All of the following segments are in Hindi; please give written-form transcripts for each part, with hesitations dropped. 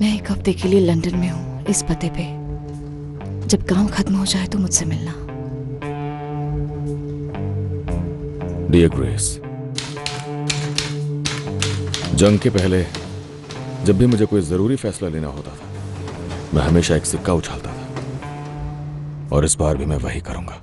मैं एक हफ्ते के लिए लंदन में हूँ, इस पते पे। जब काम खत्म हो जाए तो मुझसे मिलना। डियर ग्रेस, जंग के पहले जब भी मुझे कोई जरूरी फैसला लेना होता था, मैं हमेशा एक सिक्का उछालता था, और इस बार भी मैं वही करूंगा।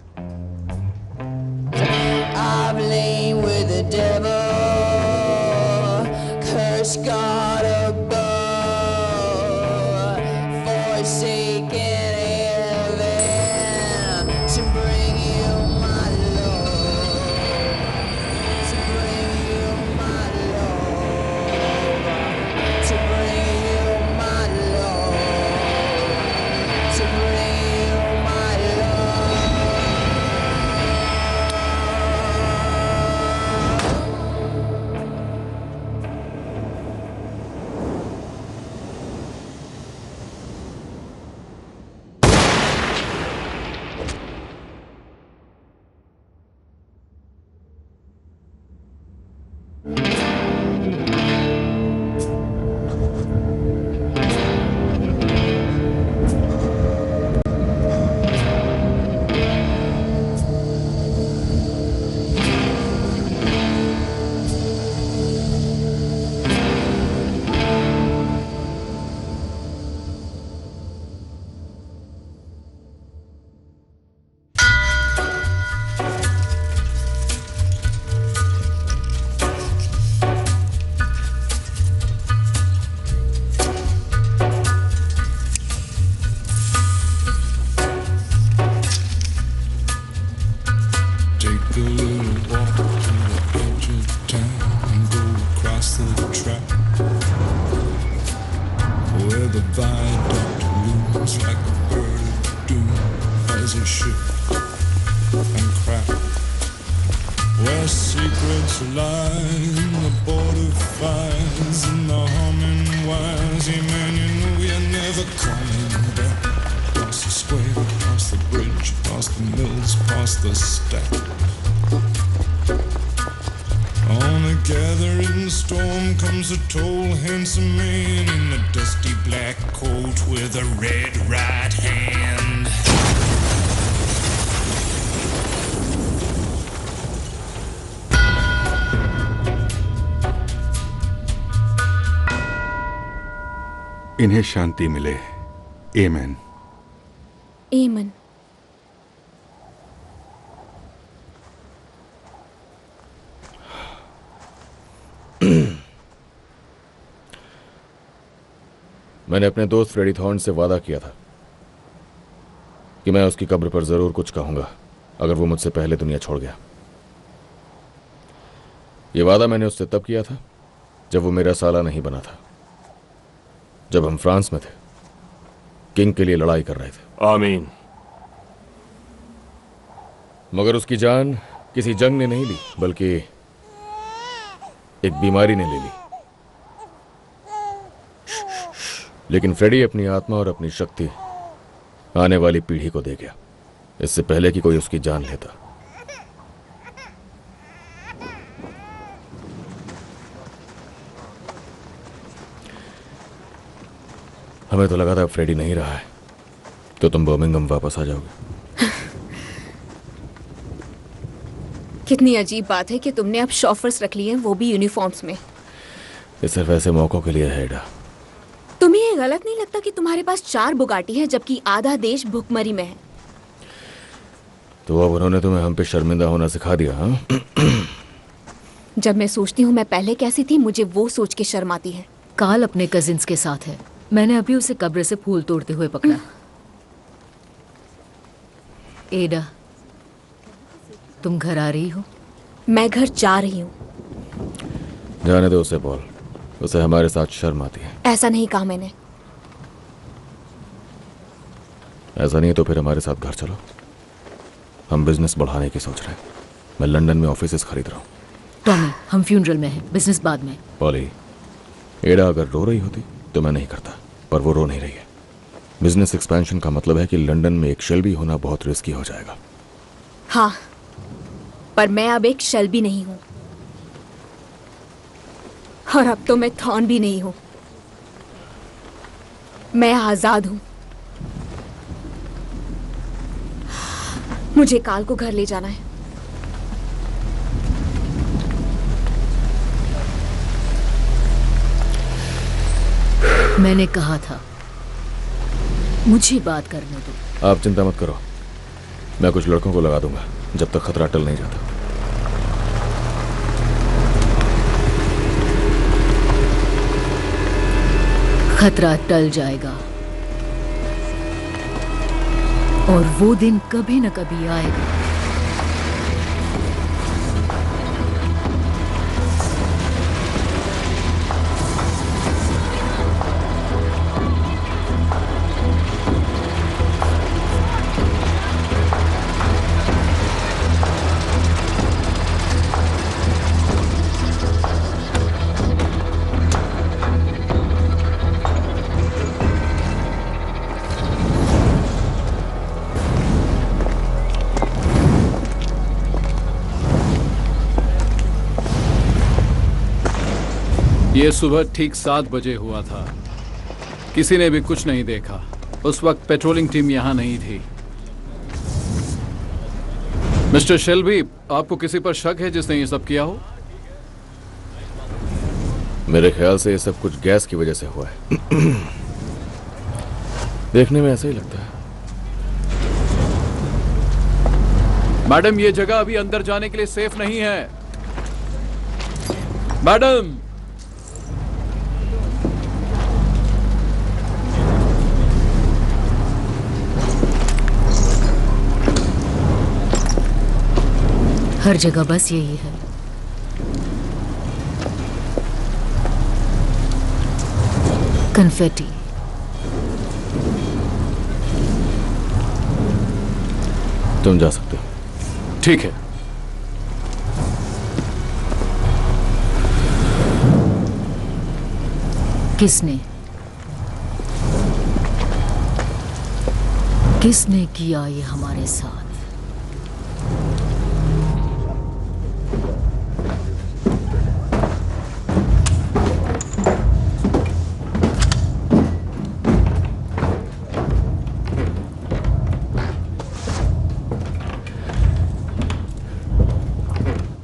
इन्हें शांति मिले। आमीन। आमीन। मैंने अपने दोस्त फ्रेडी थॉर्न से वादा किया था कि मैं उसकी कब्र पर जरूर कुछ कहूंगा अगर वो मुझसे पहले दुनिया छोड़ गया। ये वादा मैंने उससे तब किया था जब वो मेरा साला नहीं बना था, जब हम फ्रांस में थे, किंग के लिए लड़ाई कर रहे थे। आमीन। मगर उसकी जान किसी जंग ने नहीं ली, बल्कि एक बीमारी ने ले ली। लेकिन फ्रेडी अपनी आत्मा और अपनी शक्ति आने वाली पीढ़ी को दे गया, इससे पहले कि कोई उसकी जान लेता। हमें तो लगा था अब फ्रेडी नहीं रहा है तो तुम बर्मिंघम वापस आ जाओगे। कितनी अजीब बात है कि तुमने अब शॉफर्स रख लिए हैं, वो भी यूनिफॉर्म्स में। ये सिर्फ ऐसे मौकों के लिए है एडा। तुम्हें ये गलत नहीं लगता कि तुम्हारे पास 4 बुगाटी है जबकि आधा देश भुखमरी में है? तो अब उन्होंने तुम्हें हम पे शर्मिंदा होना सिखा दिया, हाँ? जब मैं सोचती हूँ मैं पहले कैसी थी, मुझे वो सोच के शर्म आती है। काल अपने कजिन्स के साथ है। मैंने अभी उसे कब्र से फूल तोड़ते हुए पकड़ा। एडा, तुम घर आ रही हो? मैं घर जा रही हूँ। जाने दो उसे बोल, उसे हमारे साथ शर्म आती है। ऐसा नहीं कहा मैंने। ऐसा नहीं है तो फिर हमारे साथ घर चलो। हम बिजनेस बढ़ाने की सोच रहे हैं। मैं लंदन में ऑफिसेस खरीद रहा हूँ। टॉमी, हम फ्यूनरल में हैं, बिजनेस बाद में। पॉली, एडा अगर रो रही होती तो मैं नहीं करता, पर वो रो नहीं रही है। बिजनेस एक्सपेंशन का मतलब है कि लंदन में एक शेल्बी होना बहुत रिस्की हो जाएगा। हाँ, पर मैं अब एक शेल्बी नहीं हूँ, और अब तो मैं थॉर्न भी नहीं हूँ। मैं आजाद हूं। मुझे काल को घर ले जाना है। मैंने कहा था मुझे बात करने दो। आप चिंता मत करो, मैं कुछ लड़कों को लगा दूंगा जब तक खतरा टल नहीं जाता। खतरा टल जाएगा और वो दिन कभी न कभी आएगा। ये सुबह ठीक 7 बजे हुआ था। किसी ने भी कुछ नहीं देखा। उस वक्त पेट्रोलिंग टीम यहां नहीं थी। मिस्टर शेल्बी, आपको किसी पर शक है जिसने ये सब किया हो? मेरे ख्याल से ये सब कुछ गैस की वजह से हुआ है। देखने में ऐसा ही लगता है। मैडम, ये जगह अभी अंदर जाने के लिए सेफ नहीं है। मैडम, हर जगह बस यही है। कन्फेटी। तुम जा सकते हो। ठीक है। किसने किया ये हमारे साथ?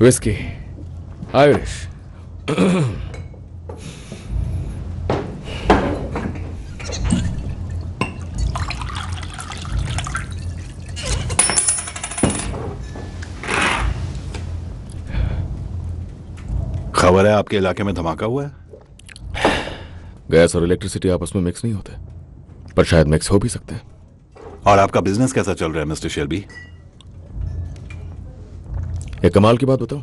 Whisky, Irish. खबर है आपके इलाके में धमाका हुआ है। गैस और इलेक्ट्रिसिटी आपस में मिक्स नहीं होते, पर शायद मिक्स हो भी सकते हैं। और आपका बिजनेस कैसा चल रहा है मिस्टर शेल्बी? एक कमाल की बात बताऊं,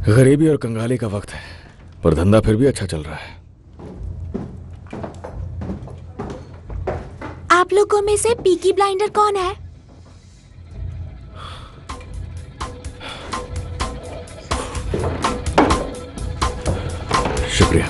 गरीबी और कंगाली का वक्त है, पर धंधा फिर भी अच्छा चल रहा है। आप लोगों में से पीकी ब्लाइंडर कौन है? शुक्रिया।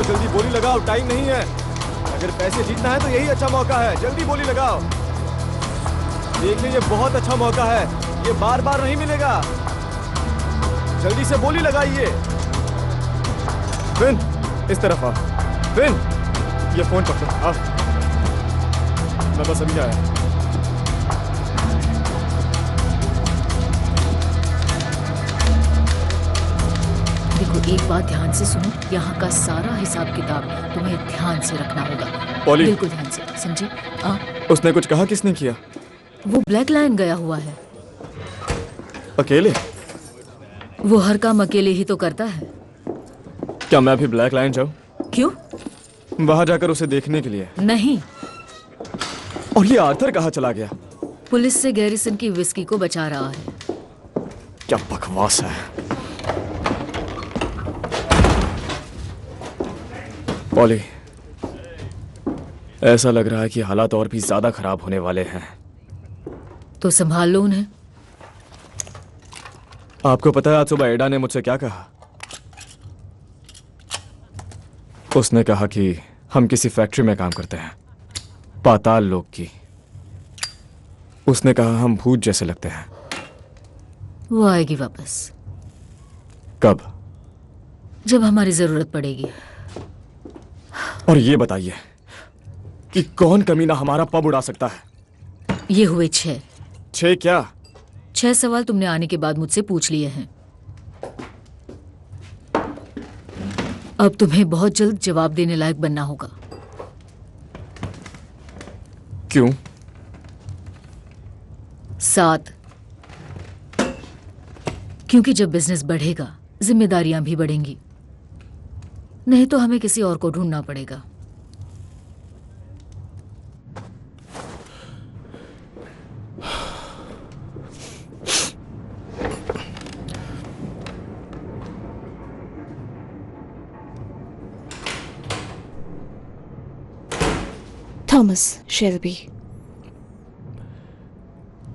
जल्दी बोली लगाओ, टाइम नहीं है। अगर पैसे जीतना है तो यही अच्छा मौका है। जल्दी बोली लगाओ। देख लीजिए, बहुत अच्छा मौका है, ये बार बार नहीं मिलेगा। जल्दी से बोली लगाइए। फिन, इस तरफ आ। फिन, ये फोन पकड़ो। आ, मैं बस अभी आया। देखो, एक बात ध्यान से सुनो, यहाँ का सारा हिसाब किताब तुम्हें ध्यान से रखना होगा। पॉली, बिल्कुल ध्यान से, समझे? उसने कुछ कहा? किसने किया? वो ब्लैक लायन गया हुआ है। अकेले? वो हर काम अकेले ही तो करता है। क्या मैं भी ब्लैक लाइन जाऊं? क्यों? वहां जाकर उसे देखने के लिए। नहीं, और ये आर्थर कहाँ चला गया? पुलिस से गैरिसन की विस्की को बचा रहा है। क्या बकवास है। पॉली, ऐसा लग रहा है कि हालात और भी ज्यादा खराब होने वाले हैं। तो संभाल लो उन्हें। आपको पता है आज सुबह एडा ने मुझसे क्या कहा? उसने कहा कि हम किसी फैक्ट्री में काम करते हैं, पाताल लोक की। उसने कहा हम भूत जैसे लगते हैं। वो आएगी वापस कब? जब हमारी जरूरत पड़ेगी। और ये बताइए कि कौन कमीना हमारा पब उड़ा सकता है? ये हुए 6। 6 क्या? 6 सवाल तुमने आने के बाद मुझसे पूछ लिए हैं। अब तुम्हें बहुत जल्द जवाब देने लायक बनना होगा। क्यों? 7, क्योंकि जब बिजनेस बढ़ेगा जिम्मेदारियां भी बढ़ेंगी, नहीं तो हमें किसी और को ढूंढना पड़ेगा। थॉमस शेल्बी,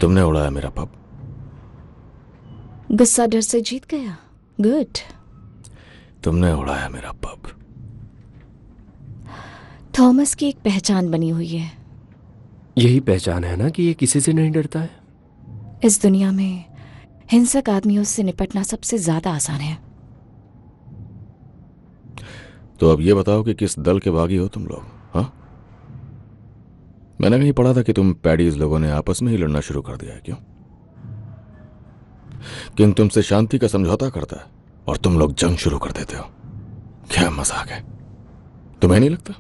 तुमने उड़ाया मेरा पब। गुस्सा डर से जीत गया। गुड। तुमने उड़ाया मेरा पब। थॉमस की एक पहचान बनी हुई है। यही पहचान है ना कि ये किसी से नहीं डरता है। इस दुनिया में हिंसक आदमियों से निपटना सबसे ज्यादा आसान है। तो अब ये बताओ कि किस दल के बागी हो तुम लोग? हाँ, मैंने कहीं पढ़ा था कि तुम पैडीज लोगों ने आपस में ही लड़ना शुरू कर दिया है। क्यों? किंग तुमसे शांति का समझौता करता है और तुम लोग जंग शुरू कर देते हो। क्या मजाक है? तुम्हें नहीं लगता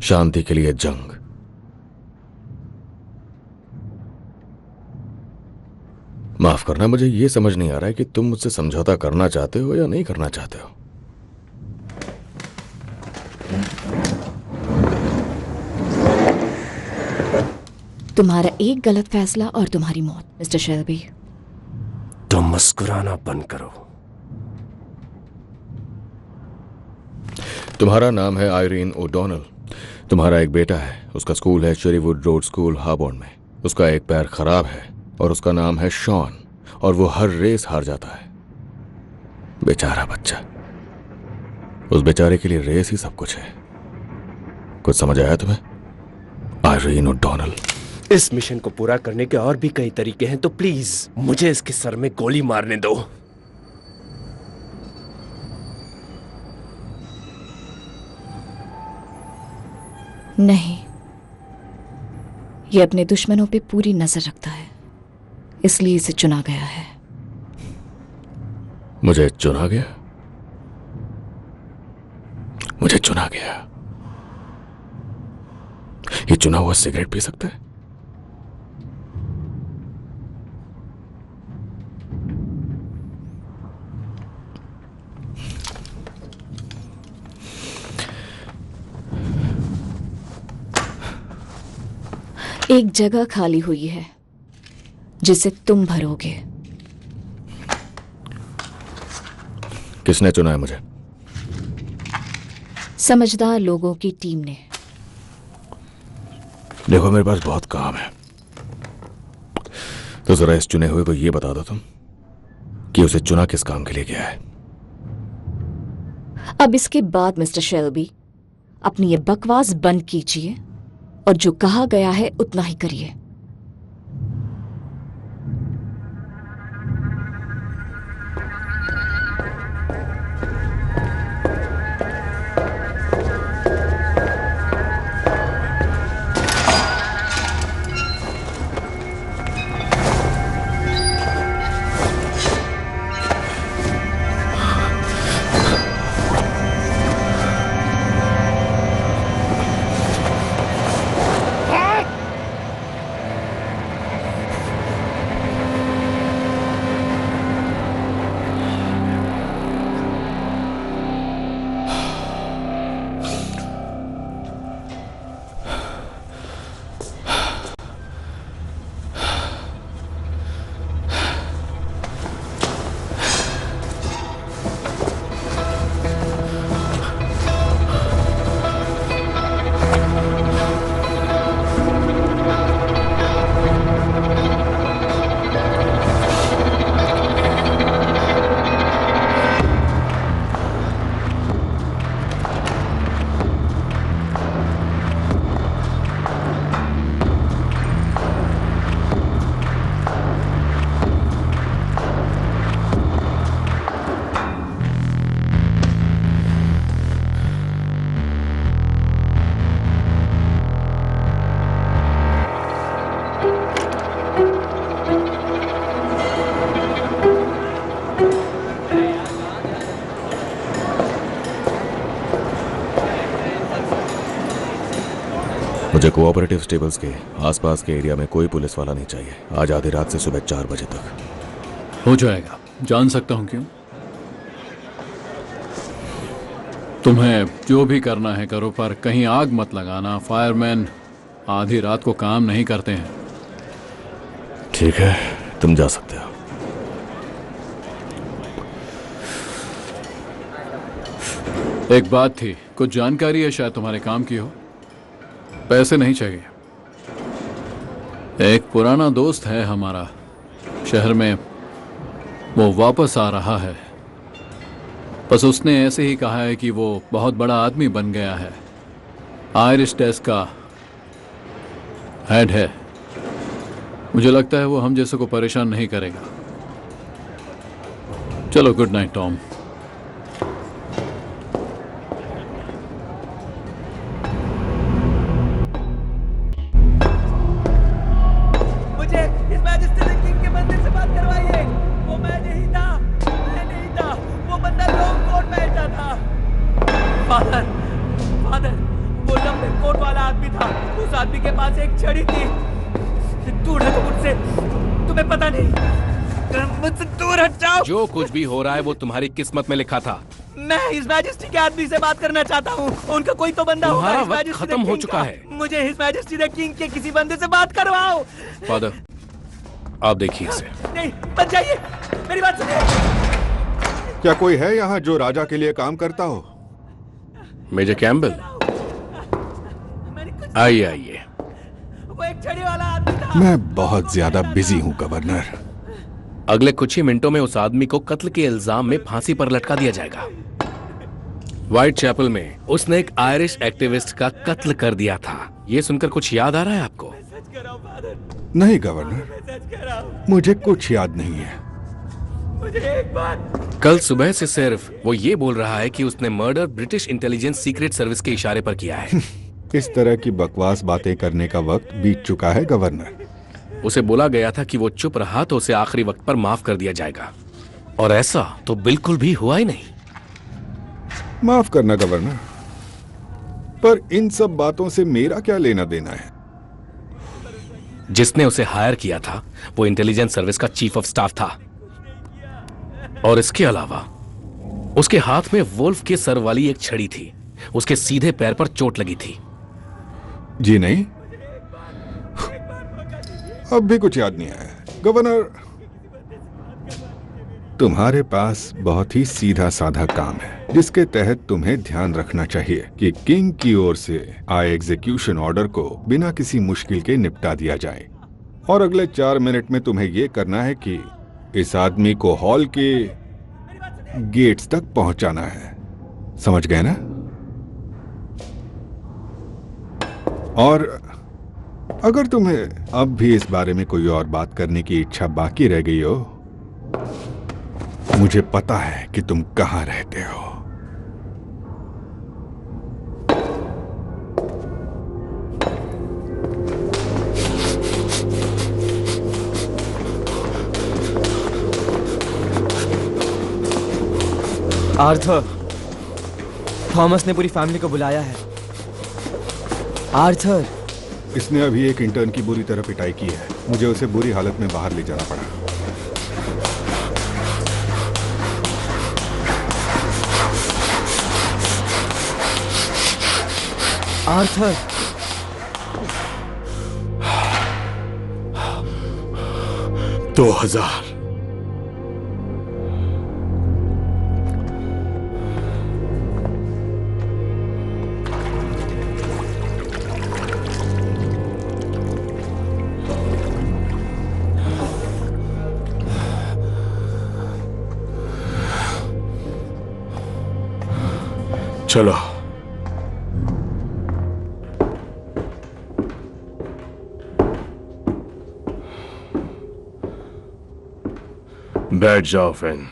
शांति के लिए जंग? माफ करना, मुझे यह समझ नहीं आ रहा है कि तुम मुझसे समझौता करना चाहते हो या नहीं करना चाहते हो। तुम्हारा एक गलत फैसला और तुम्हारी मौत, मिस्टर शेल्बी। तुम मुस्कुराना बंद करो। तुम्हारा नाम है आयरीन ओडोनल। तुम्हारा एक बेटा है, उसका स्कूल है शेरीवुड रोड स्कूल हार्बोर्न में। उसका एक पैर खराब है और उसका नाम है शॉन, और वो हर रेस हार जाता है। बेचारा बच्चा। उस बेचारे के लिए रेस ही सब कुछ है। कुछ समझ आया तुम्हें? Irene O'Donnell. इस मिशन को पूरा करने के और भी कई तरीके हैं, तो प्लीज मुझे इसके सर में गोली मारने दो। नहीं, ये अपने दुश्मनों पे पूरी नजर रखता है, इसलिए इसे चुना गया है। मुझे चुना गया? मुझे चुना गया? ये चुना हुआ सिगरेट पी सकता है? एक जगह खाली हुई है जिसे तुम भरोगे। किसने चुना है मुझे? समझदार लोगों की टीम ने। देखो, मेरे पास बहुत काम है, तो जरा इस चुने हुए को यह बता दो तुम कि उसे चुना किस काम के लिए गया है। अब इसके बाद मिस्टर शेल्बी, अपनी ये बकवास बंद कीजिए और जो कहा गया है उतना ही करिए। मुझे कोऑपरेटिव स्टेबल्स के आसपास के एरिया में कोई पुलिस वाला नहीं चाहिए आज आधी रात से सुबह 4 बजे तक। हो जाएगा। जान सकता हूं क्यों? तुम्हें जो भी करना है करो, पर कहीं आग मत लगाना। फायरमैन आधी रात को काम नहीं करते हैं। ठीक है, तुम जा सकते हो। एक बात थी, कुछ जानकारी है, शायद तुम्हारे काम की हो। पैसे नहीं चाहिए। एक पुराना दोस्त है हमारा शहर में, वो वापस आ रहा है। बस उसने ऐसे ही कहा है कि वो बहुत बड़ा आदमी बन गया है, आयरिश डेस्क का हेड है। मुझे लगता है वो हम जैसे को परेशान नहीं करेगा। चलो, गुड नाइट टॉम। मुझे इस मैजिस्ट्रेट किंग के मंदिर से बात करवाइए। वो मैं नहीं था, मैं नहीं था। वो बंदा लॉन्ग कोट पहनता था। फादर, फादर, वो लंबे कोट वाला आदमी था। उस आदमी के पास एक छड़ी थी। दूर हटो मुझसे, तुम्हें पता नहीं। मुझसे दूर हट जाओ। जो कुछ भी हो रहा है वो तुम्हारी किस्मत में लिखा था। मैं इस मैजिस्ट्री के आदमी से बात करना चाहता हूँ। उनका कोई तो बंदा होगा। तुम्हारा इस वक्त मैजिस्ट्री खत्म हो किंग चुका का। है। मुझे इस मैजिस्ट्री द किंग के किसी बंदे से बात करवाओ। फादर, आप देखिए इसे। नहीं, बच जाइए, मेरी बात सुनिए। क्या कोई है यहाँ जो राजा के लिए काम करता हो? मेजर कैम्बल, आइए आइए। वो एक छड़ी वाला आदमी था। मैं बहुत ज्यादा बिजी हूँ गवर्नर। अगले कुछ ही मिनटों में उस आदमी को कत्ल के इल्जाम में फांसी पर लटका दिया जाएगा। व्हाइट चैपल में उसने एक आयरिश एक्टिविस्ट का कत्ल कर दिया था। ये सुनकर कुछ याद आ रहा है आपको? नहीं गवर्नर, मुझे कुछ याद नहीं है। मुझे एक बात। कल सुबह से सिर्फ वो ये बोल रहा है कि उसने murder British intelligence secret service के इशारे पर किया है। इस तरह की बकवास बातें करने का वक्त बीत चुका है गवर्नर। उसे बोला गया था कि वो चुप रहा तो उसे आखिरी वक्त पर माफ कर दिया जाएगा, और ऐसा तो बिल्कुल भी हुआ ही नहीं। माफ करना गवर्नर, पर इन सब बातों से मेरा क्या लेना देना है? जिसने उसे हायर किया था वो इंटेलिजेंस सर्विस का चीफ ऑफ स्टाफ था, और इसके अलावा उसके हाथ में वुल्फ के सर वाली एक छड़ी थी। उसके सीधे पैर पर चोट लगी थी। जी नहीं, अब भी कुछ याद नहीं आया गवर्नर। तुम्हारे पास बहुत ही सीधा साधा काम है जिसके तहत तुम्हें ध्यान रखना चाहिए कि किंग की ओर से आए एग्जीक्यूशन ऑर्डर को बिना किसी मुश्किल के निपटा दिया जाए। और अगले 4 मिनट में तुम्हें यह करना है कि इस आदमी को हॉल के गेट्स तक पहुंचाना है। समझ गए ना? और अगर तुम्हें अब भी इस बारे में कोई और बात करने की इच्छा बाकी रह गई हो, मुझे पता है कि तुम कहां रहते हो। आर्थर, थॉमस ने पूरी फैमिली को बुलाया है। आर्थर, इसने अभी एक इंटर्न की बुरी तरह पिटाई की है। मुझे उसे बुरी हालत में बाहर ले जाना पड़ा। आर्थर, 2000। चलो, बैठ जाओ फैन।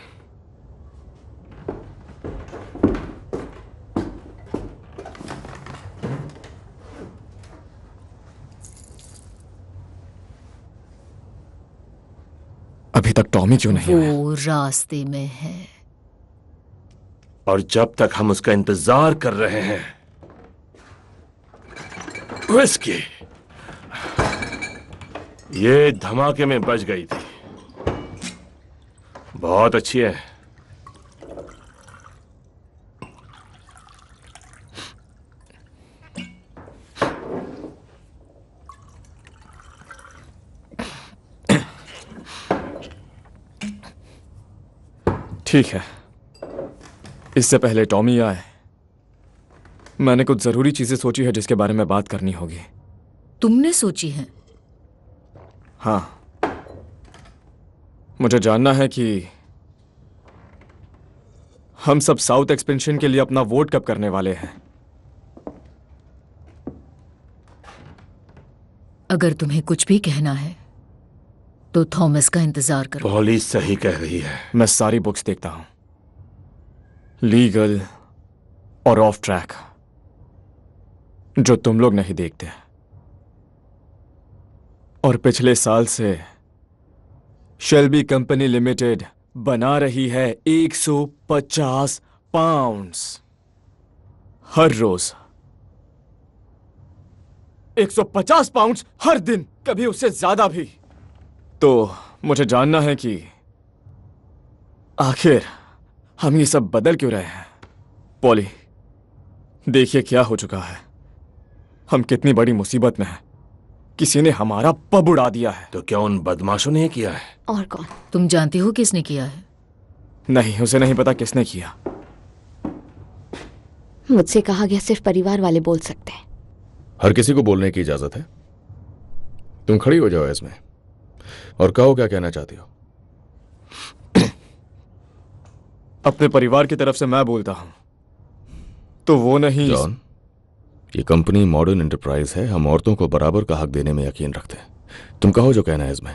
अभी तक टॉमी क्यों नहीं आया? वो रास्ते में है। और जब तक हम उसका इंतजार कर रहे हैं विस्की ये धमाके में बच गई थी। बहुत अच्छी है। ठीक है, इससे पहले टॉमी आए, मैंने कुछ जरूरी चीजें सोची है जिसके बारे में बात करनी होगी। तुमने सोची है? हाँ, मुझे जानना है कि हम सब साउथ एक्सपेंशन के लिए अपना वोट कब करने वाले हैं। अगर तुम्हें कुछ भी कहना है तो थॉमस का इंतजार करो। पुलिस सही कह रही है। मैं सारी बुक्स देखता हूं, लीगल और ऑफ ट्रैक, जो तुम लोग नहीं देखते। और पिछले साल से शेल्बी कंपनी लिमिटेड बना रही है 150 पाउंड्स हर रोज। 150 पाउंड्स हर दिन, कभी उससे ज्यादा भी। तो मुझे जानना है कि आखिर हम ये सब बदल क्यों रहे हैं। पॉली, देखिए क्या हो चुका है। हम कितनी बड़ी मुसीबत में हैं। किसी ने हमारा पब उड़ा दिया है। तो क्या उन बदमाशों ने किया है? और कौन? तुम जानती हो किसने किया है? नहीं, उसे नहीं पता किसने किया। मुझसे कहा गया सिर्फ परिवार वाले बोल सकते हैं। हर किसी को बोलने की इजाजत है। तुम खड़ी हो जाओ इसमें और कहो क्या कहना चाहती हो। अपने परिवार की तरफ से मैं बोलता हूं तो वो नहीं। जॉन, ये कंपनी मॉडर्न एंटरप्राइज है। हम औरतों को बराबर का हक देने में यकीन रखते हैं। तुम कहो जो कहना है इसमें।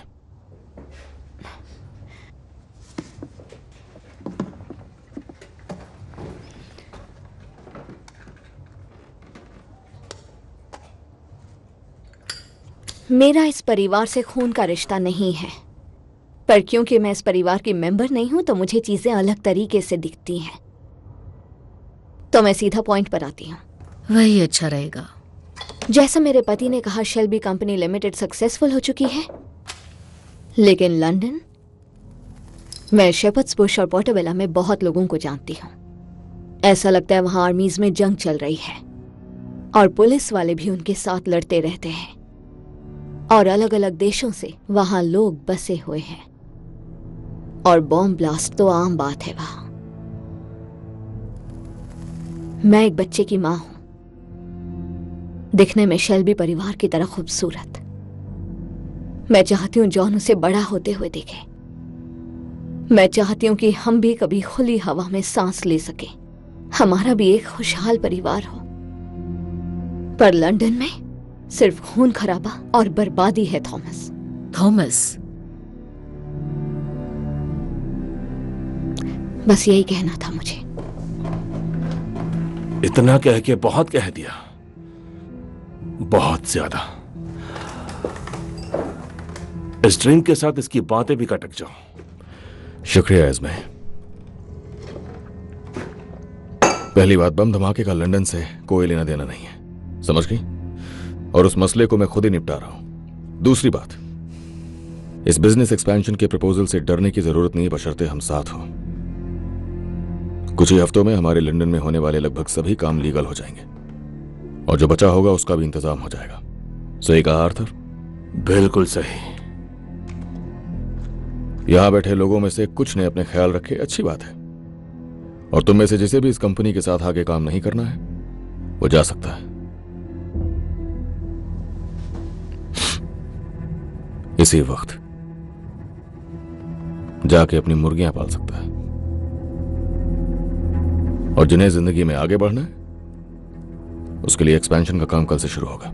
मेरा इस परिवार से खून का रिश्ता नहीं है, पर क्योंकि मैं इस परिवार की मेंबर नहीं हूं तो मुझे चीजें अलग तरीके से दिखती हैं। तो मैं सीधा पॉइंट पर आती हूं। वही अच्छा रहेगा। जैसा मेरे पति ने कहा, शेल्बी कंपनी लिमिटेड सक्सेसफुल हो चुकी है, लेकिन लंदन, मैं शेपर्ड्स बुश और पोर्टोबेला में बहुत लोगों को जानती हूं। ऐसा लगता है वहां आर्मीज में जंग चल रही है और पुलिस वाले भी उनके साथ लड़ते रहते हैं, और अलग अलग देशों से वहां लोग बसे हुए हैं, और बॉम्ब ब्लास्ट तो आम बात है वहां। मैं एक बच्चे की मां हूं, दिखने में शेल्बी परिवार की तरह खूबसूरत। मैं चाहती हूं जॉन उसे बड़ा होते हुए दिखे। मैं चाहती हूं कि हम भी कभी खुली हवा में सांस ले सकें, हमारा भी एक खुशहाल परिवार हो। पर लंदन में सिर्फ खून खराबा और बर्बादी है। थॉमस, बस यही कहना था मुझे। इतना कह के बहुत कह दिया, बहुत ज्यादा। इस ड्रिंक के साथ इसकी बातें भी कटक जाओ। शुक्रिया एस्मे। पहली बात, बम धमाके का लंदन से कोई लेना देना नहीं है, समझ गई? और उस मसले को मैं खुद ही निपटा रहा हूं। दूसरी बात, इस बिजनेस एक्सपेंशन के प्रपोजल से डरने की जरूरत नहीं, बशर्ते हम साथ हों। कुछ ही हफ्तों में हमारे लंदन में होने वाले लगभग सभी काम लीगल हो जाएंगे, और जो बचा होगा उसका भी इंतजाम हो जाएगा। सही कहा आर्थर? बिल्कुल सही। यहां बैठे लोगों में से कुछ ने अपने ख्याल रखे, अच्छी बात है। और तुम में से जिसे भी इस कंपनी के साथ आगे काम नहीं करना है वो जा सकता है। इसी वक्त जाके अपनी मुर्गियां पाल सकता है। और जिन्हें जिंदगी में आगे बढ़ना है उसके लिए एक्सपेंशन का काम कल से शुरू होगा।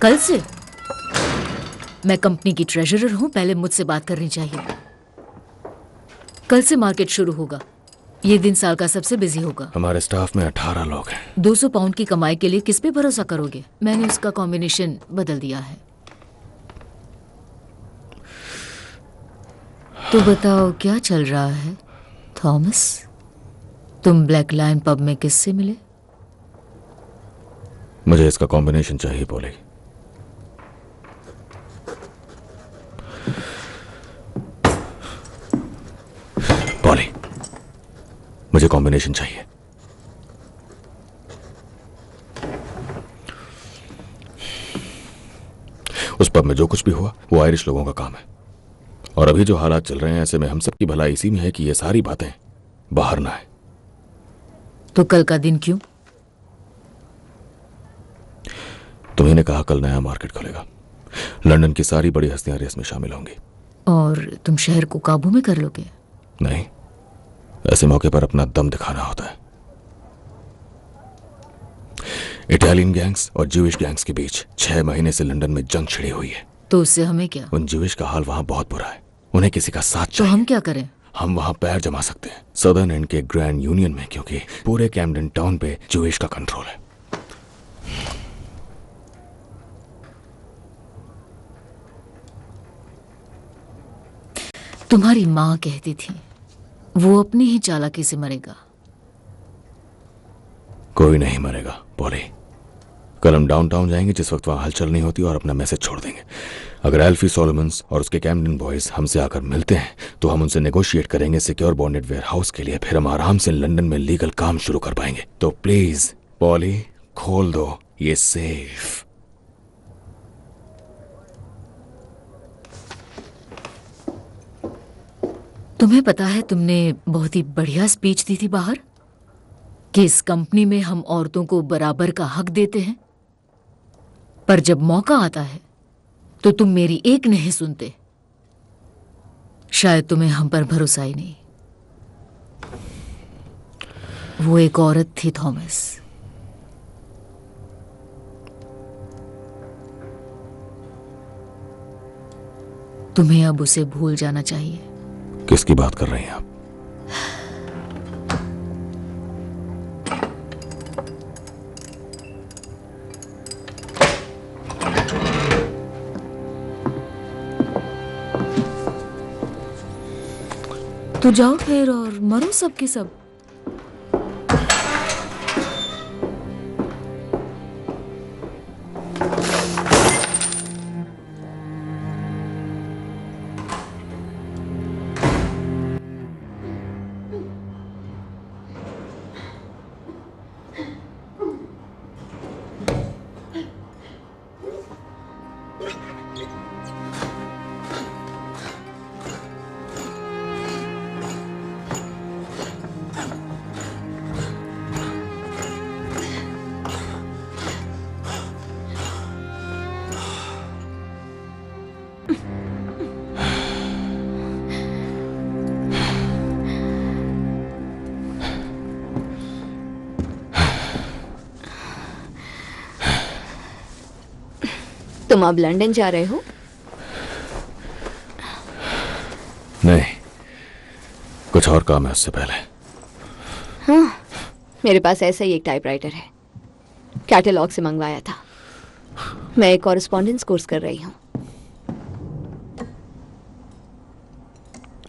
कल से? मैं कंपनी की ट्रेजरर हूं, पहले मुझसे बात करनी चाहिए। कल से मार्केट शुरू होगा। ये दिन साल का सबसे बिजी होगा। हमारे स्टाफ में 18 लोग हैं। 200 पाउंड की कमाई के लिए किस पे भरोसा करोगे? मैंने उसका कॉम्बिनेशन बदल दिया है। तो बताओ क्या चल रहा है थॉमस? तुम ब्लैक लायन पब में किससे मिले? मुझे इसका कॉम्बिनेशन चाहिए पॉली। पॉली, मुझे कॉम्बिनेशन चाहिए। उस पब में जो कुछ भी हुआ वो आयरिश लोगों का काम है, और अभी जो हालात चल रहे हैं ऐसे में हम सबकी भलाई इसी में है कि ये सारी बातें बाहर ना आए। तो कल का दिन क्यों? तुम्ही ने कहा कल नया मार्केट खुलेगा, लंदन की सारी बड़ी हस्तियां रेस में शामिल होंगी। और तुम शहर को काबू में कर लोगे? नहीं, ऐसे मौके पर अपना दम दिखाना होता है। इटालियन गैंग्स और ज्यूइश गैंग्स के बीच 6 महीने से लंदन में जंग छिड़ी हुई है। तो उससे हमें क्या? उन ज्यूइश का हाल वहां बहुत बुरा है, उन्हें किसी का साथ तो चाहिए। हम क्या करें? हम वहां पैर जमा सकते हैं सदर्न एंड के ग्रैंड यूनियन में, क्योंकि पूरे कैम्पडन टाउन पे ज्यूइश का कंट्रोल है। तुम्हारी माँ कहती थी वो अपनी ही चालाकी से मरेगा। कोई नहीं मरेगा पॉली। कल हम डाउनटाउन जाएंगे जिस वक्त वहां हलचल नहीं होती और अपना मैसेज छोड़ देंगे। अगर एल्फी सोलोमन्स और उसके कैम्पडन बॉयज हमसे आकर मिलते हैं तो हम उनसे नेगोशिएट करेंगे सिक्योर बॉन्डेड वेयर हाउस के लिए, फिर हम आराम से लंदन में लीगल काम शुरू कर पाएंगे। तो प्लीज पॉली, खोल दो ये सेफ। तुम्हें पता है तुमने बहुत ही बढ़िया स्पीच दी थी बाहर कि इस कंपनी में हम औरतों को बराबर का हक देते हैं, पर जब मौका आता है तो तुम मेरी एक नहीं सुनते। शायद तुम्हें हम पर भरोसा ही नहीं। वो एक औरत थी थॉमस। तुम्हें अब उसे भूल जाना चाहिए। किसकी बात कर रही हैं आप? तो जाओ फिर और मरो सब के सब। तुम अब लंदन जा रहे हो? नहीं, कुछ और काम है उससे पहले। हाँ, मेरे पास ऐसा ही एक टाइपराइटर है, कैटलॉग से मंगवाया था। मैं एक कॉरेस्पॉन्डेंस कोर्स कर रही हूँ।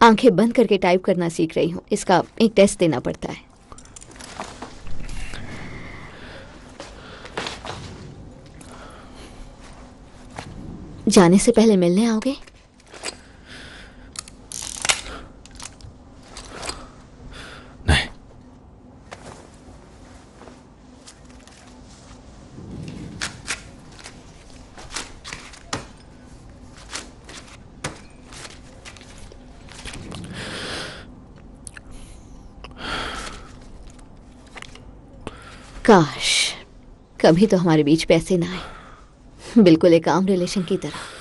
आंखें बंद करके टाइप करना सीख रही हूँ। इसका एक टेस्ट देना पड़ता है। जाने से पहले मिलने आओगे? नहीं। काश कभी तो हमारे बीच पैसे ना आए, बिल्कुल एक आम रिलेशन की तरह।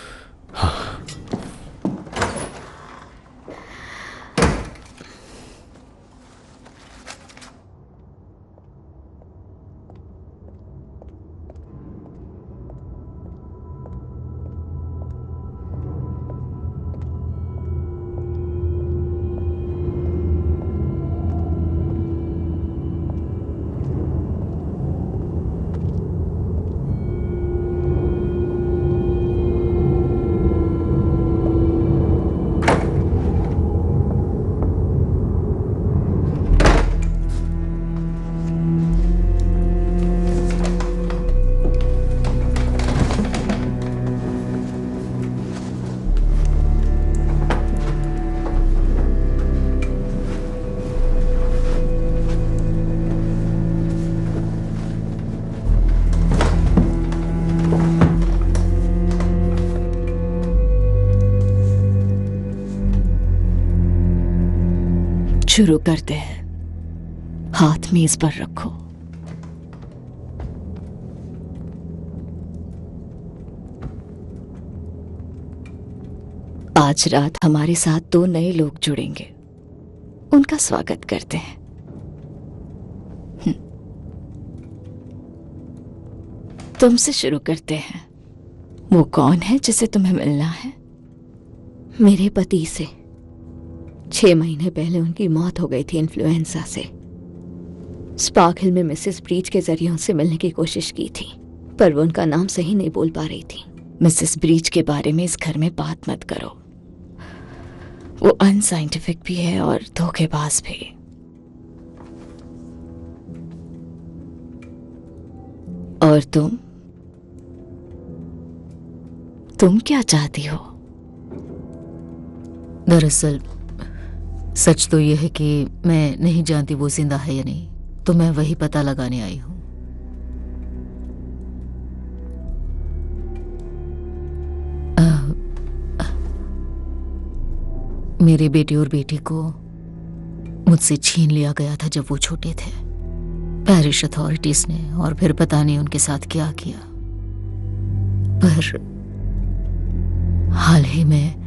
शुरू करते हैं। हाथ मेज पर रखो। आज रात हमारे साथ 2 नए लोग जुड़ेंगे। उनका स्वागत करते हैं। तुमसे शुरू करते हैं। वो कौन है जिसे तुम्हें मिलना है? मेरे पति से। 6 महीने पहले उनकी मौत हो गई थी इन्फ्लुएंजा से। स्पार्क हिल में मिसेस ब्रीच के जरिए उनसे मिलने की कोशिश की थी, पर वो उनका नाम सही नहीं बोल पा रही थी। मिसेस ब्रीच के बारे में इस घर में बात मत करो। वो अनसाइंटिफिक भी है और धोखेबाज भी। और तुम क्या चाहती हो? दरअसल सच तो यह है कि मैं नहीं जानती वो जिंदा है या नहीं, तो मैं वही पता लगाने आई हूं। मेरे बेटे और बेटी को मुझसे छीन लिया गया था जब वो छोटे थे, पेरिश अथॉरिटीज ने, और फिर पता नहीं उनके साथ क्या किया। पर हाल ही में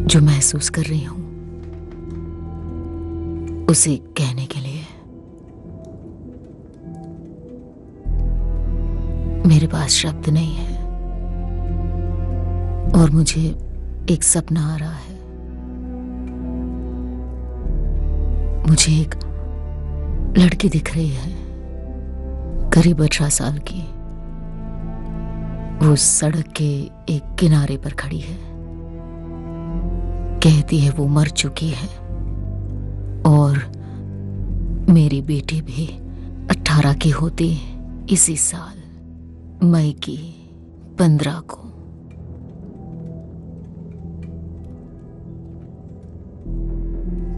जो महसूस कर रही हूं उसे कहने के लिए मेरे पास शब्द नहीं है। और मुझे एक सपना आ रहा है। मुझे एक लड़की दिख रही है, करीब 18 साल की। वो सड़क के एक किनारे पर खड़ी है। कहती है वो मर चुकी है और मेरी बेटी भी 18 की होती इसी साल मई की 15 को।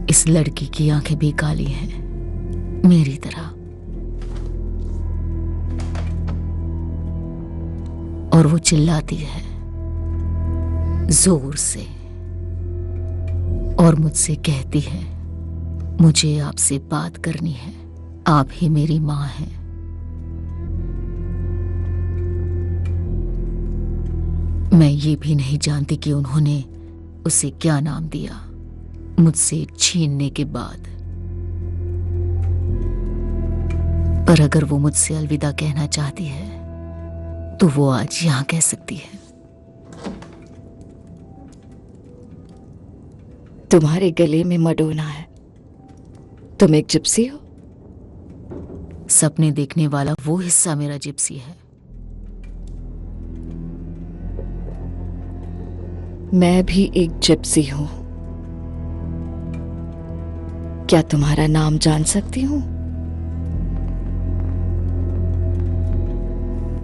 इस लड़की की आंखें भी काली हैं, मेरी तरह, और वो चिल्लाती है जोर से और मुझसे कहती है मुझे आपसे बात करनी है, आप ही मेरी मां हैं। मैं ये भी नहीं जानती कि उन्होंने उसे क्या नाम दिया मुझसे छीनने के बाद। पर अगर वो मुझसे अलविदा कहना चाहती है तो वो आज यहां कह सकती है। तुम्हारे गले में मडोना है। तुम एक जिप्सी हो? सपने देखने वाला वो हिस्सा मेरा जिप्सी है। मैं भी एक जिप्सी हूं। क्या तुम्हारा नाम जान सकती हूं?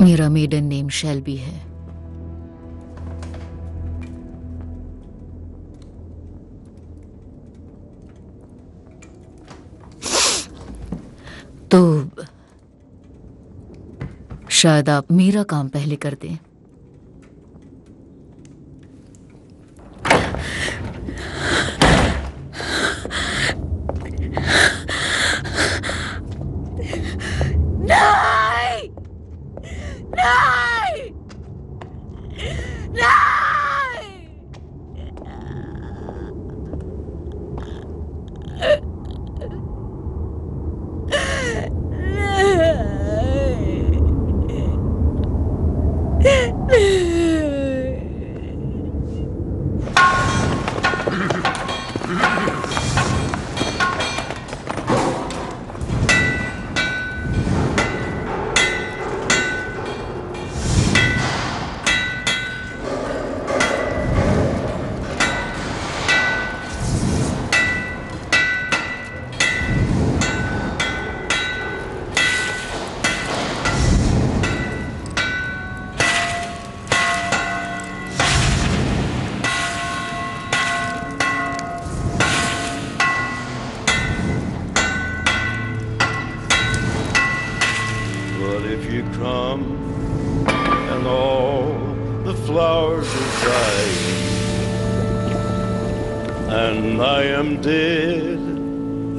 मेरा मेडन नेम शेल्बी है। तो शायद आप मेरा काम पहले कर दें। नहीं! नहीं! नहीं! But if you come and all the flowers are dying, and I am dead,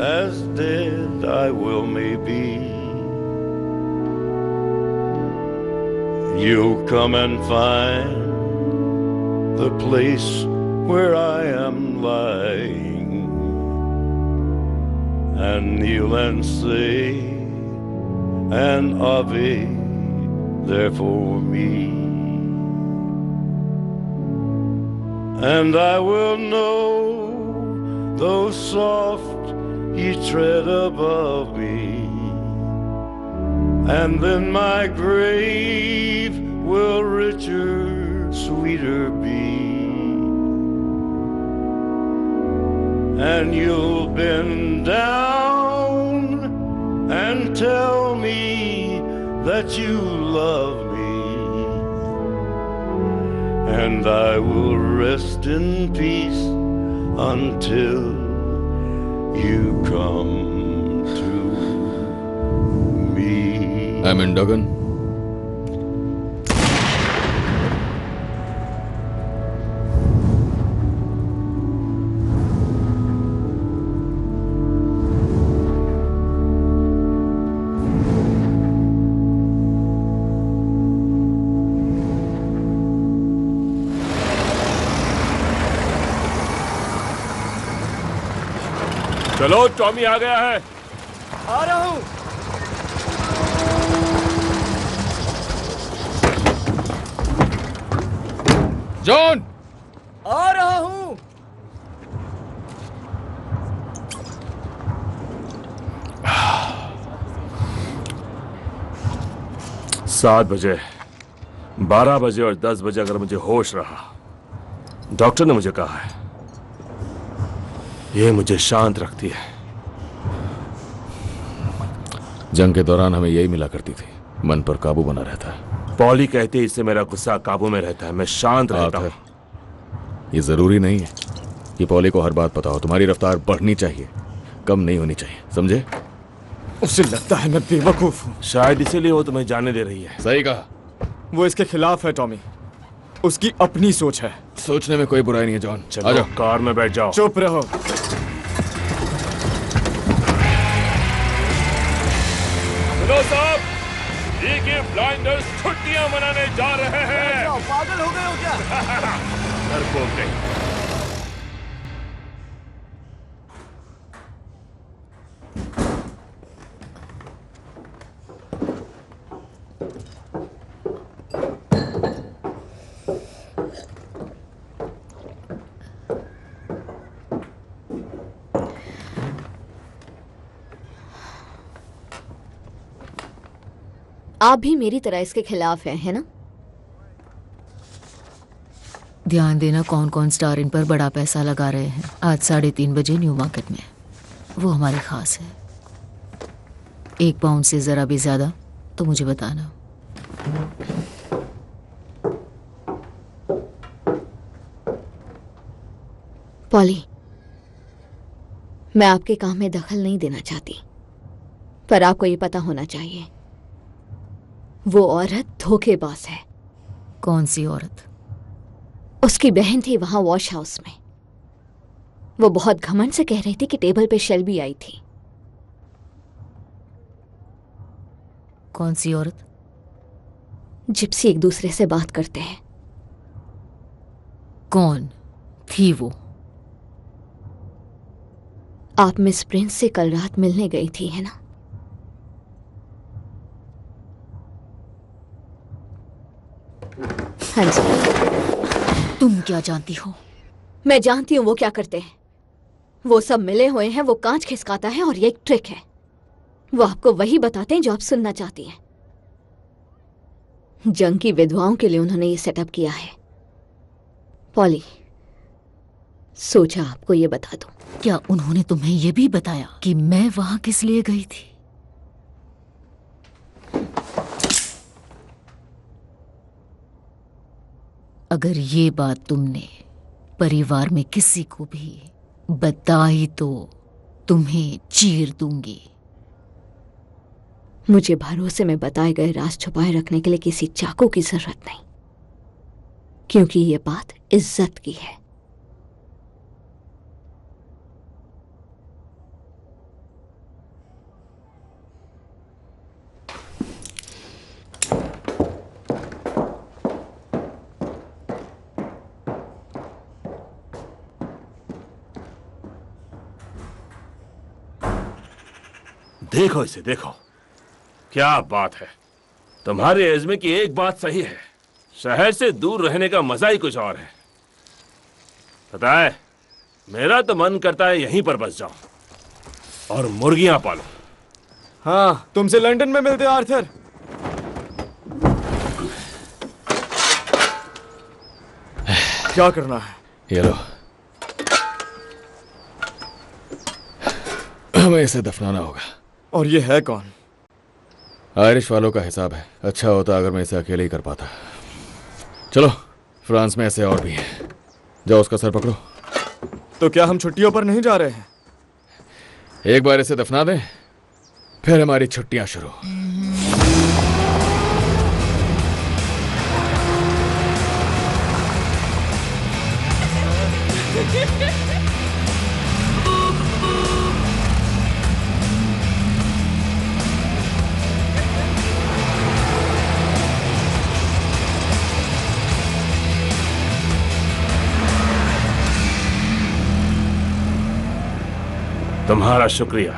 as dead I will may be. You'll come and find the place where I am lying, and kneel and say an Ave there for me. And I will know, though soft ye tread above me, and then my grave will richer, sweeter be. And you'll bend down and tell me that you love me, and I will rest in peace until you come to me. I'm in Duggan. चलो, टॉमी आ गया है। आ रहा हूं। जॉन, आ रहा हूं। 7 बजे, 12 बजे और 10 बजे अगर मुझे होश रहा, डॉक्टर ने मुझे कहा है, ये मुझे शांत रखती है। जंग के दौरान हमें यही मिला करती थी, मन पर काबू बना रहता है। पॉली कहती है इससे मेरा गुस्सा काबू में रहता है, मैं शांत रहता हूं। ये जरूरी नहीं है कि पॉली को हर बात पता हो। तुम्हारी रफ्तार बढ़नी चाहिए, कम नहीं होनी चाहिए, समझे? उसे लगता है मैं बेवकूफ हूँ। शायद इसीलिए वो तुम्हें जाने दे रही है। सही कहा। वो इसके खिलाफ है टॉमी, उसकी अपनी सोच है। सोचने में कोई बुराई नहीं है जॉन। आ जाओ, कार में बैठ जाओ। चुप रहो। साहब, पीकी ब्लाइंडर्स छुट्टियां मनाने जा रहे हैं। पागल हो गए हो क्या? डरपोक नहीं। आप भी मेरी तरह इसके खिलाफ हैं, है ना? ध्यान देना कौन कौन स्टार इन पर बड़ा पैसा लगा रहे हैं। आज 3:30 बजे न्यू मार्केट में, वो हमारे खास है। 1 पाउंड से जरा भी ज्यादा तो मुझे बताना। पॉली, मैं आपके काम में दखल नहीं देना चाहती, पर आपको ये पता होना चाहिए, वो औरत धोखेबाज है। कौन सी औरत? उसकी बहन थी वहां वॉश हाउस में। वो बहुत घमंड से कह रही थी कि टेबल पे शेल्बी आई थी। कौन सी औरत? जिप्सी एक दूसरे से बात करते हैं। कौन थी वो? आप मिस प्रिंस से कल रात मिलने गई थी, है ना? हाँ जी। तुम क्या जानती हो? मैं जानती हूं वो क्या करते हैं। वो सब मिले हुए हैं, वो कांच खिसकाता है और ये एक ट्रिक है। वो आपको वही बताते हैं जो आप सुनना चाहती हैं। जंग की विधवाओं के लिए उन्होंने ये सेटअप किया है। पॉली, सोचा आपको ये बता दूं। क्या उन्होंने तुम्हें ये भी बताया कि मैं वहां किस लिए गई थी? अगर ये बात तुमने परिवार में किसी को भी बताई तो तुम्हें चीर दूंगी। मुझे भरोसे में बताए गए राज छुपाए रखने के लिए किसी चाकू की जरूरत नहीं, क्योंकि ये बात इज्जत की है। देखो इसे, देखो क्या बात है। तुम्हारे एज़्मे की एक बात सही है, शहर से दूर रहने का मजा ही कुछ और है। पता है, मेरा तो मन करता है यहीं पर बस जाऊं और मुर्गियां पालूं। हाँ, तुमसे लंदन में मिलते आर्थर। क्या करना है? ये लो, हमें इसे दफनाना होगा। और ये है कौन? आयरिश वालों का हिसाब है। अच्छा होता अगर मैं इसे अकेले ही कर पाता। चलो, फ्रांस में ऐसे और भी हैं। जाओ उसका सर पकड़ो। तो क्या हम छुट्टियों पर नहीं जा रहे हैं? एक बार इसे दफना दें, फिर हमारी छुट्टियां शुरू। तुम्हारा शुक्रिया।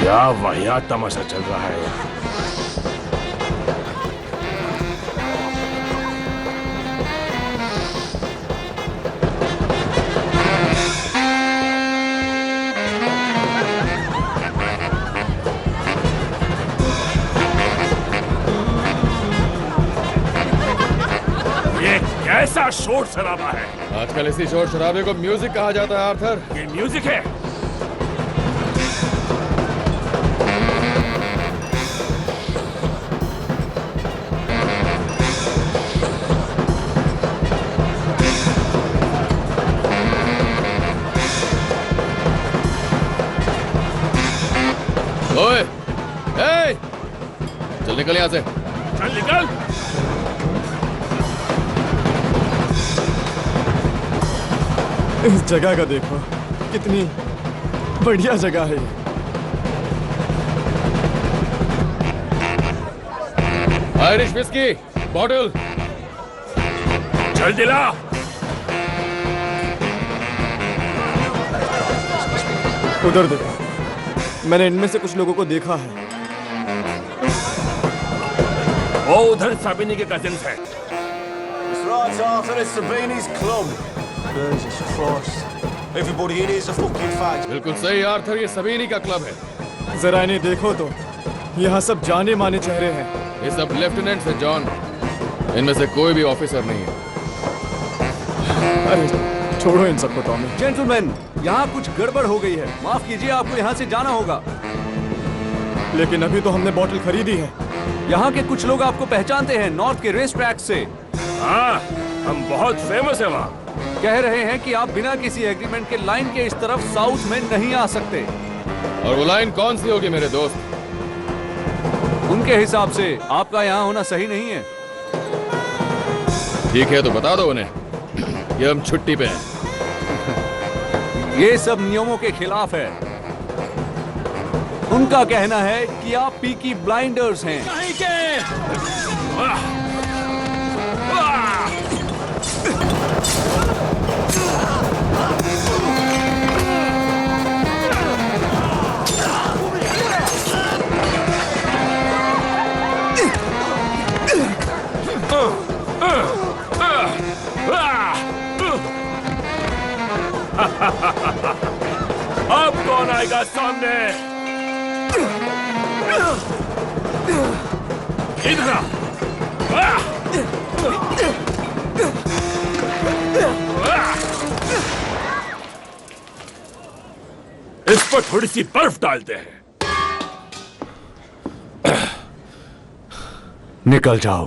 क्या वाहियात तमाशा चल रहा है यहाँ। कैसा शोर शराबा है। आजकल इसी शोर शराबे को म्यूजिक कहा जाता है आर्थर। ये म्यूजिक है। ओए, ए, चल निकल यहाँ से। चल निकल। इस जगह का देखो, कितनी बढ़िया जगह है। Irish whisky bottle. चल दिला। उधर देखो, मैंने इनमें से कुछ लोगों को देखा है। वो उधर साबिनी के कजिन्स हैं। Right, Arthur, it's Sabini's club. Jesus Christ. Everybody in here's a fucking fag. बिल्कुल सही आर्थर, ये सबीनी का क्लब है। जरा इन्हें देखो तो, यहाँ सब जाने माने चेहरे हैं। ये सब लेफ्टिनेंट्स हैं जॉन, इनमें से कोई भी ऑफिसर नहीं है। अरे छोड़ो इन सबको टॉमी। जेंटलमैन, यहाँ कुछ गड़बड़ हो गई है। माफ कीजिए, आपको यहाँ से जाना होगा। लेकिन अभी तो हमने बॉटल खरीदी है। यहाँ के कुछ लोग आपको पहचानते हैं, नॉर्थ के रेस ट्रैक से। हाँ, हम बहुत फेमस है वहाँ। कह रहे हैं कि आप बिना किसी एग्रीमेंट के लाइन के इस तरफ साउथ में नहीं आ सकते। और वो लाइन कौन सी होगी मेरे दोस्त? उनके हिसाब से आपका यहाँ होना सही नहीं है। ठीक है, तो बता दो उन्हें कि हम छुट्टी पे हैं। ये सब नियमों के खिलाफ है। उनका कहना है कि आप पीकी ब्लाइंडर्स हैं। नहीं के। अब कौन आएगा सामने? इधर इस पर थोड़ी सी बर्फ डालते हैं। निकल जाओ।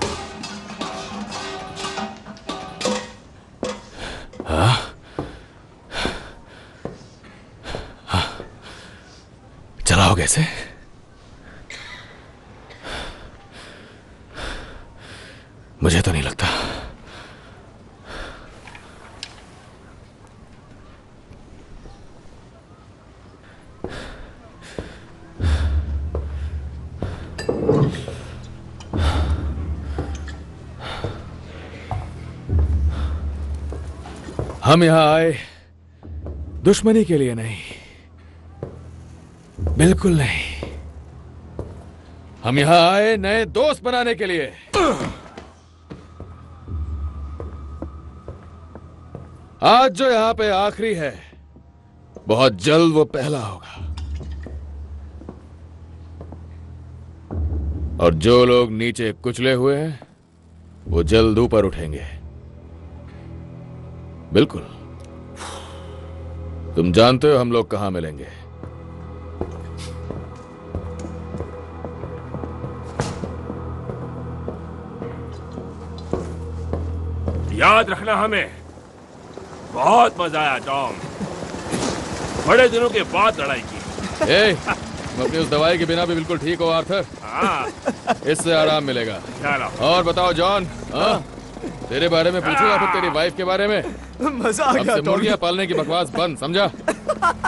चलाओ कैसे? मुझे तो नहीं लगता। हम यहां आए दुश्मनी के लिए नहीं, बिल्कुल नहीं। हम यहां आए नए दोस्त बनाने के लिए। आज जो यहां पे आखिरी है, बहुत जल्द वो पहला होगा। और जो लोग नीचे कुचले हुए हैं, वो जल्द ऊपर उठेंगे। बिल्कुल। तुम जानते हो हम लोग कहां मिलेंगे। याद रखना, हमें बहुत मजा आया टॉम। बड़े दिनों के बाद लड़ाई की। तुम अपनी उस दवाई के बिना भी बिल्कुल ठीक हो आर्थर। हाँ। इससे आराम मिलेगा। चलो। और बताओ जॉन, तेरे बारे में पूछूंगा, फिर तेरी वाइफ के बारे में। मजा आ गया। मुर्गियां पालने की बकवास बंद, समझा?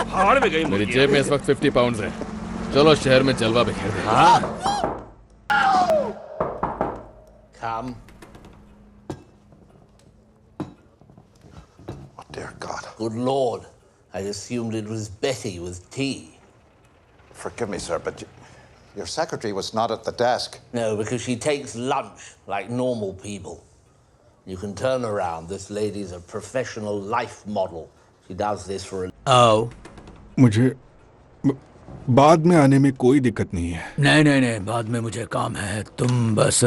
हाड़ में गई मेरी जेब में इस वक्त 50 पाउंड है। चलो शहर में जलवा बिखेर दे। Come. Oh, dear God. Good Lord. I assumed it was Betty with tea. Forgive me, sir, but your secretary was not at the desk. No, because she takes lunch like normal people. You can turn around. This lady's a professional life model. She does this for a... Oh. मुझे बाद में आने में कोई दिक्कत नहीं है। नहीं, बाद में मुझे काम है। तुम बस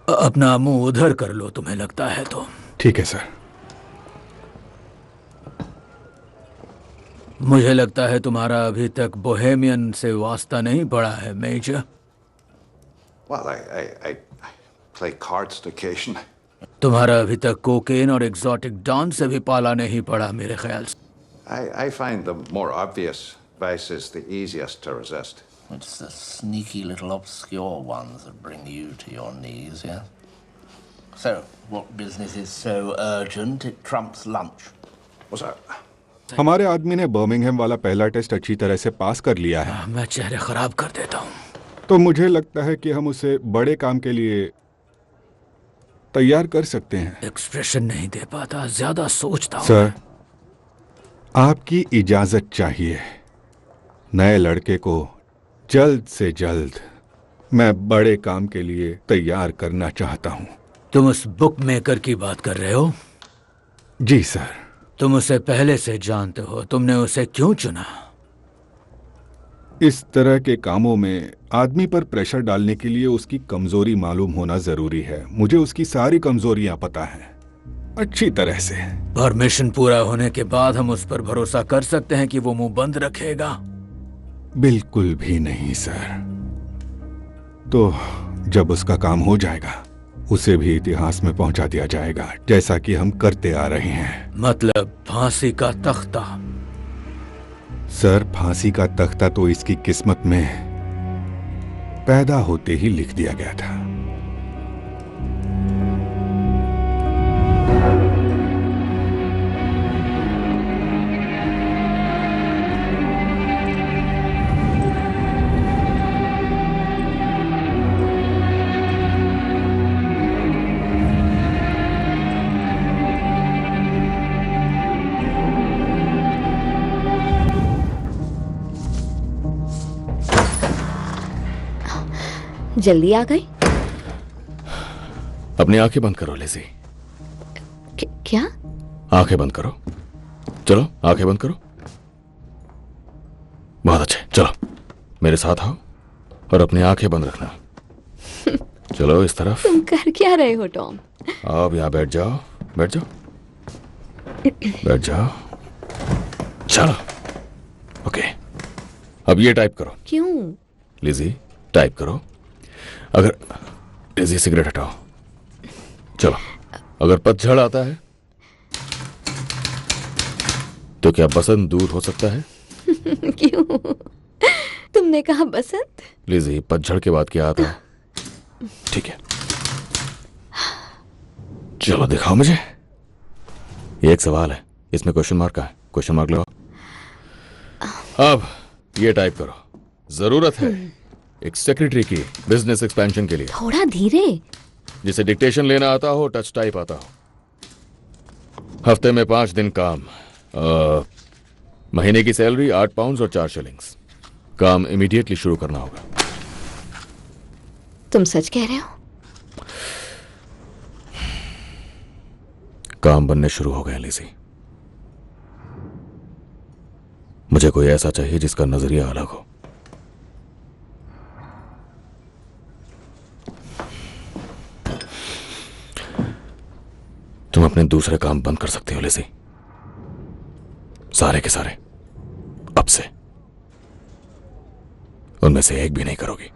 अपना मुंह उधर कर लो, तुम्हें लगता है तो। ठीक है सर। मुझे लगता है तुम्हारा अभी तक बोहेमियन से वास्ता नहीं पड़ा है, major. Well, I play cards on occasion. तुम्हारा अभी तक कोकेन और एग्जॉटिक डॉन से भी पाला नहीं पड़ा, मेरे ख्याल से। I find the more obvious vices the easiest to resist. It's the sneaky little obscure ones that bring you to your knees, yeah? So, what business is so urgent it trumps lunch? What's that? हमारे आदमी ने बर्मिंघम वाला पहला टेस्ट अच्छी तरह से पास कर लिया है। मैं चेहरे खराब कर देता हूँ। तो मुझे लगता है कि हम उसे बड़े काम के लिए तैयार कर सकते हैं। एक्सप्रेशन नहीं दे पाता, ज्यादा सोचता हूँ। सर, आपकी इजाजत चाहिए। नए लड़के को जल्द से जल्द मैं बड़े काम के लिए तैयार करना चाहता हूँ। तुम उस बुक मेकर की बात कर रहे हो? जी सर। तुम उसे पहले से जानते हो, तुमने उसे क्यों चुना? इस तरह के कामों में आदमी पर प्रेशर डालने के लिए उसकी कमजोरी मालूम होना जरूरी है। मुझे उसकी सारी कमजोरियां पता हैं, अच्छी तरह से। परमिशन पूरा होने के बाद हम उस पर भरोसा कर सकते हैं कि वो मुंह बंद रखेगा? बिल्कुल भी नहीं सर। तो जब उसका काम हो जाएगा, उसे भी इतिहास में पहुंचा दिया जाएगा, जैसा कि हम करते आ रहे हैं। मतलब फांसी का तख्ता? सर, फांसी का तख्ता तो इसकी किस्मत में पैदा होते ही लिख दिया गया था। जल्दी आ गई? अपनी आंखें बंद करो लेज़ी। क्या? आंखें बंद करो। चलो आंखें बंद करो। बहुत अच्छे, चलो मेरे साथ आओ और अपनी आंखें बंद रखना। चलो इस तरफ। तुम कर क्या रहे हो टॉम? आप यहाँ बैठ जाओ, बैठ जाओ, बैठ जाओ। चलो ओके, अब ये टाइप करो। क्यों? लिज़ी टाइप करो। अगर लिज़ी सिगरेट हटाओ। चलो, अगर पतझड़ आता है तो क्या बसंत दूर हो सकता है? क्यों? तुमने कहा बसंत? लिज़ी, पतझड़ के बाद क्या आता? ठीक है, चलो दिखाओ मुझे। ये एक सवाल है, इसमें क्वेश्चन मार्क का है। क्वेश्चन मार्क लो। अब ये टाइप करो। जरूरत है एक सेक्रेटरी की बिजनेस एक्सपेंशन के लिए। थोड़ा धीरे। जिसे डिक्टेशन लेना आता हो, टच टाइप आता हो। हफ्ते में 5 दिन काम, महीने की सैलरी 8 पाउंड और 4 शिलिंग्स। काम इमीडिएटली शुरू करना होगा। तुम सच कह रहे हो? काम बनने शुरू हो गए लिजी। मुझे कोई ऐसा चाहिए जिसका नजरिया अलग हो। तुम अपने दूसरे काम बंद कर सकते हो लिजी, सारे के सारे, अब से। उनमें से एक भी नहीं करोगी।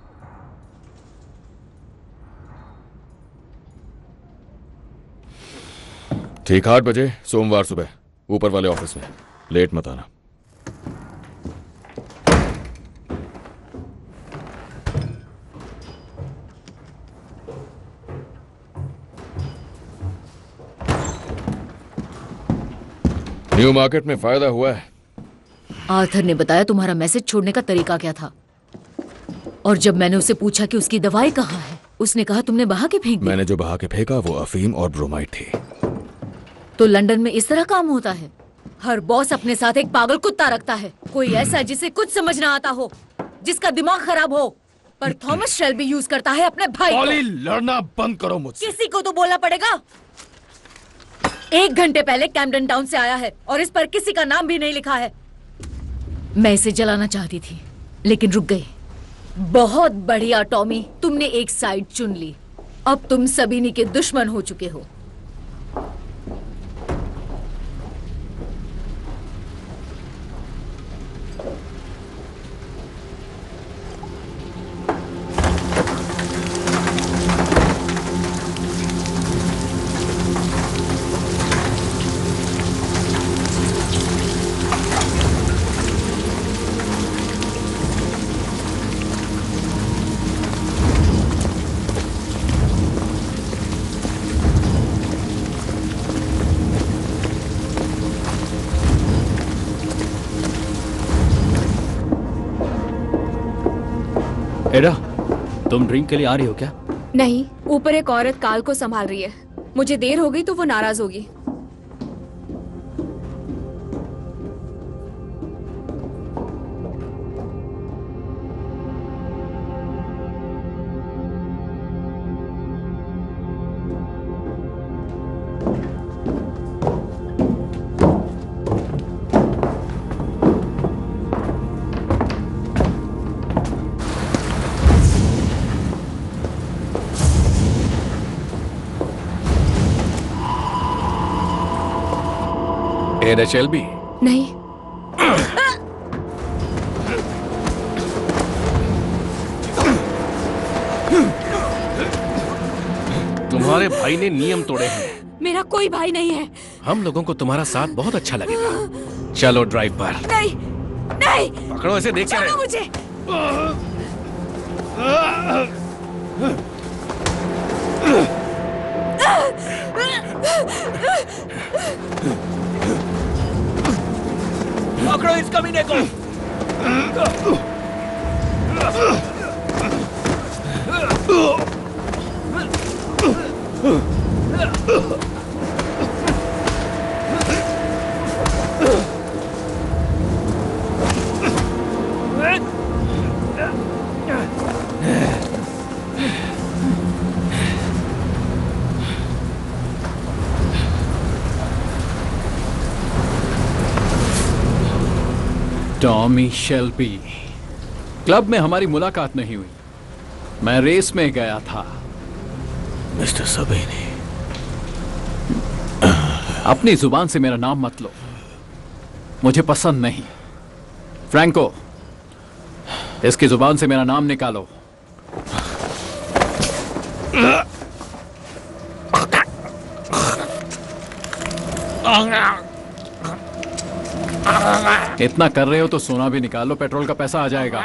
ठीक 8 बजे सोमवार सुबह ऊपर वाले ऑफिस में। लेट मत आना। न्यू मार्केट में फायदा हुआ है। आर्थर ने बताया तुम्हारा मैसेज छोड़ने का तरीका क्या था, और जब मैंने उसे पूछा कि उसकी दवाई कहाँ है, उसने कहा तुमने बहा के फेंक दी। मैंने जो बहा के फेंका वो अफीम और ब्रोमाइड थी। तो लंदन में इस तरह काम होता है? हर बॉस अपने साथ एक पागल कुत्ता रखता है, कोई ऐसा जिसे कुछ समझ ना आता हो, जिसका दिमाग खराब हो। पर थॉमस शेल्बी यूज करता है अपने भाई को। लड़ना बंद करो मुझसे। किसी को तो बोलना पड़ेगा। 1 घंटे पहले कैम्पटन टाउन से आया है और इस पर किसी का नाम भी नहीं लिखा है। मैं इसे जलाना चाहती थी लेकिन रुक गई। बहुत बढ़िया टॉमी, तुमने एक साइड चुन ली। अब तुम सबीनी के दुश्मन हो चुके हो। एडा, तुम ड्रिंक के लिए आ रही हो क्या? नहीं, ऊपर एक औरत काल को संभाल रही है। मुझे देर हो गई तो वो नाराज होगी। एडा शेल्बी? नहीं। तुम्हारे भाई ने नियम तोड़े हैं। मेरा कोई भाई नहीं है। हम लोगों को तुम्हारा साथ बहुत अच्छा लगेगा। चलो ड्राइव पर। नहीं, नहीं। पकड़ो इसे, देख छोड़ो मुझे। पकड़ो इस कमीने को। टॉमी शेल्बी, क्लब में हमारी मुलाकात नहीं हुई। मैं रेस में गया था। मिस्टर सबीनी, अपनी जुबान से मेरा नाम मत लो, मुझे पसंद नहीं। फ्रैंको, इसकी जुबान से मेरा नाम निकालो। इतना कर रहे हो तो सोना भी निकालो, पेट्रोल का पैसा आ जाएगा।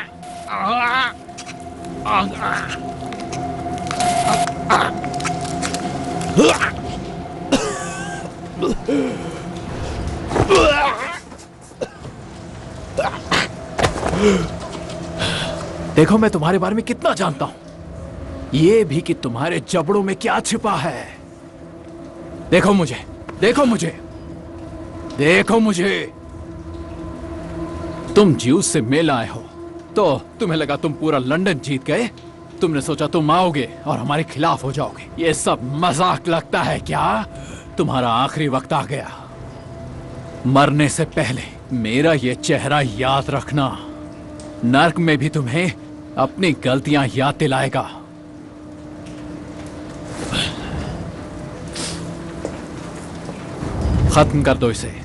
देखो मैं तुम्हारे बारे में कितना जानता हूं, ये भी कि तुम्हारे जबड़ों में क्या छिपा है। देखो मुझे, देखो मुझे। देखो मुझे, तुम ज्यूस से मेल आए हो तो तुम्हें लगा तुम पूरा लंदन जीत गए। तुमने सोचा तुम आओगे और हमारे खिलाफ हो जाओगे। ये सब मजाक लगता है क्या? तुम्हारा आखिरी वक्त आ गया। मरने से पहले मेरा ये चेहरा याद रखना। नर्क में भी तुम्हें अपनी गलतियां याद दिलाएगा। खत्म कर दो इसे।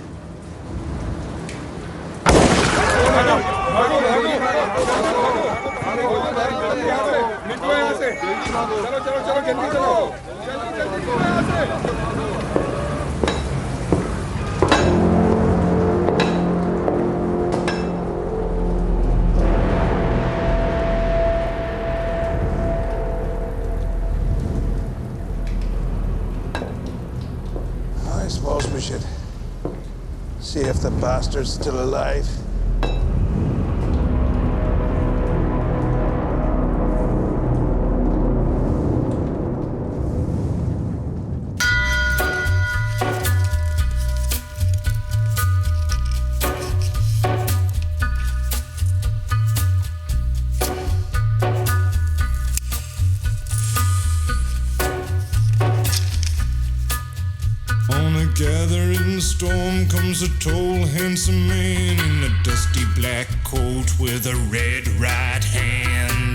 I suppose we should see if the bastard's still alive. On a gathering storm comes a tall, handsome man in a dusty black coat with a red right hand.